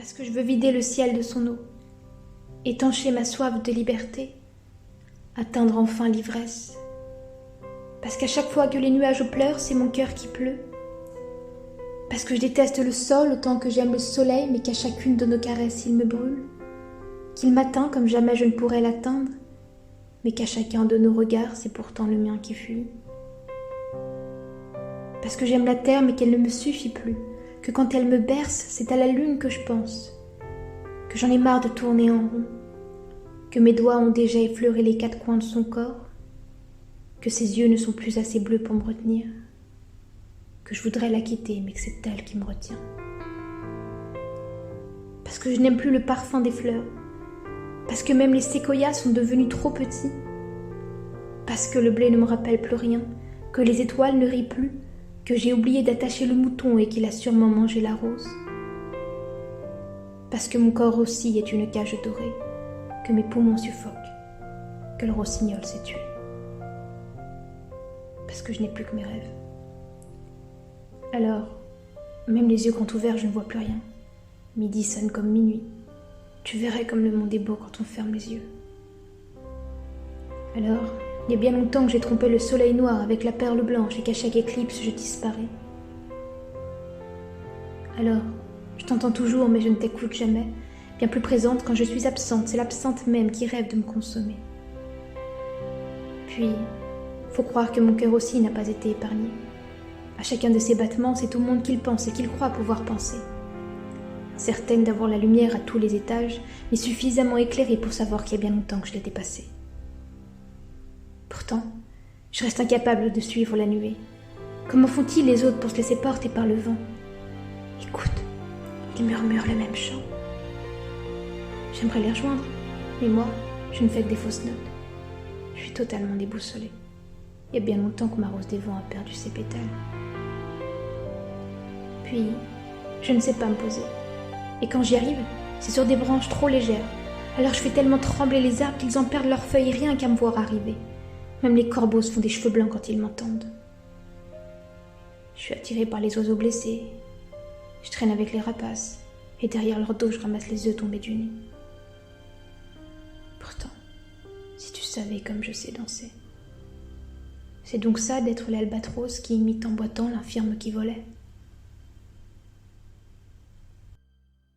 parce que je veux vider le ciel de son eau, étancher ma soif de liberté, atteindre enfin l'ivresse. Parce qu'à chaque fois que les nuages pleurent, c'est mon cœur qui pleut. Parce que je déteste le sol autant que j'aime le soleil, mais qu'à chacune de nos caresses il me brûle. Qu'il m'atteint comme jamais je ne pourrais l'atteindre, mais qu'à chacun de nos regards, c'est pourtant le mien qui fuit. Parce que j'aime la terre, mais qu'elle ne me suffit plus, que quand elle me berce, c'est à la lune que je pense, que j'en ai marre de tourner en rond, que mes doigts ont déjà effleuré les quatre coins de son corps, que ses yeux ne sont plus assez bleus pour me retenir, que je voudrais la quitter, mais que c'est elle qui me retient. Parce que je n'aime plus le parfum des fleurs, parce que même les séquoias sont devenus trop petits, parce que le blé ne me rappelle plus rien, que les étoiles ne rient plus, que j'ai oublié d'attacher le mouton et qu'il a sûrement mangé la rose. Parce que mon corps aussi est une cage dorée, que mes poumons suffoquent, que le rossignol s'est tué. Parce que je n'ai plus que mes rêves. Alors, même les yeux grands ouverts, je ne vois plus rien. Midi sonne comme minuit. Tu verrais comme le monde est beau quand on ferme les yeux. Alors, il y a bien longtemps que j'ai trompé le soleil noir avec la perle blanche et qu'à chaque éclipse, je disparais. Alors, je t'entends toujours, mais je ne t'écoute jamais. Bien plus présente quand je suis absente, c'est l'absente même qui rêve de me consommer. Puis, faut croire que mon cœur aussi n'a pas été épargné. À chacun de ses battements, c'est au monde qu'il pense et qu'il croit pouvoir penser. Certaine d'avoir la lumière à tous les étages, mais suffisamment éclairée pour savoir qu'il y a bien longtemps que je l'ai dépassée. Pourtant, je reste incapable de suivre la nuée. Comment font-ils les autres pour se laisser porter par le vent? Écoute, ils murmurent le même chant. J'aimerais les rejoindre, mais moi, je ne fais que des fausses notes. Je suis totalement déboussolée. Il y a bien longtemps que ma rose des vents a perdu ses pétales. Puis, je ne sais pas me poser. Et quand j'y arrive, c'est sur des branches trop légères. Alors je fais tellement trembler les arbres qu'ils en perdent leurs feuilles rien qu'à me voir arriver. Même les corbeaux se font des cheveux blancs quand ils m'entendent. Je suis attirée par les oiseaux blessés. Je traîne avec les rapaces. Et derrière leur dos, je ramasse les œufs tombés du nid. Pourtant, si tu savais comme je sais danser. C'est donc ça d'être l'albatros qui imite en boitant l'infirme qui volait.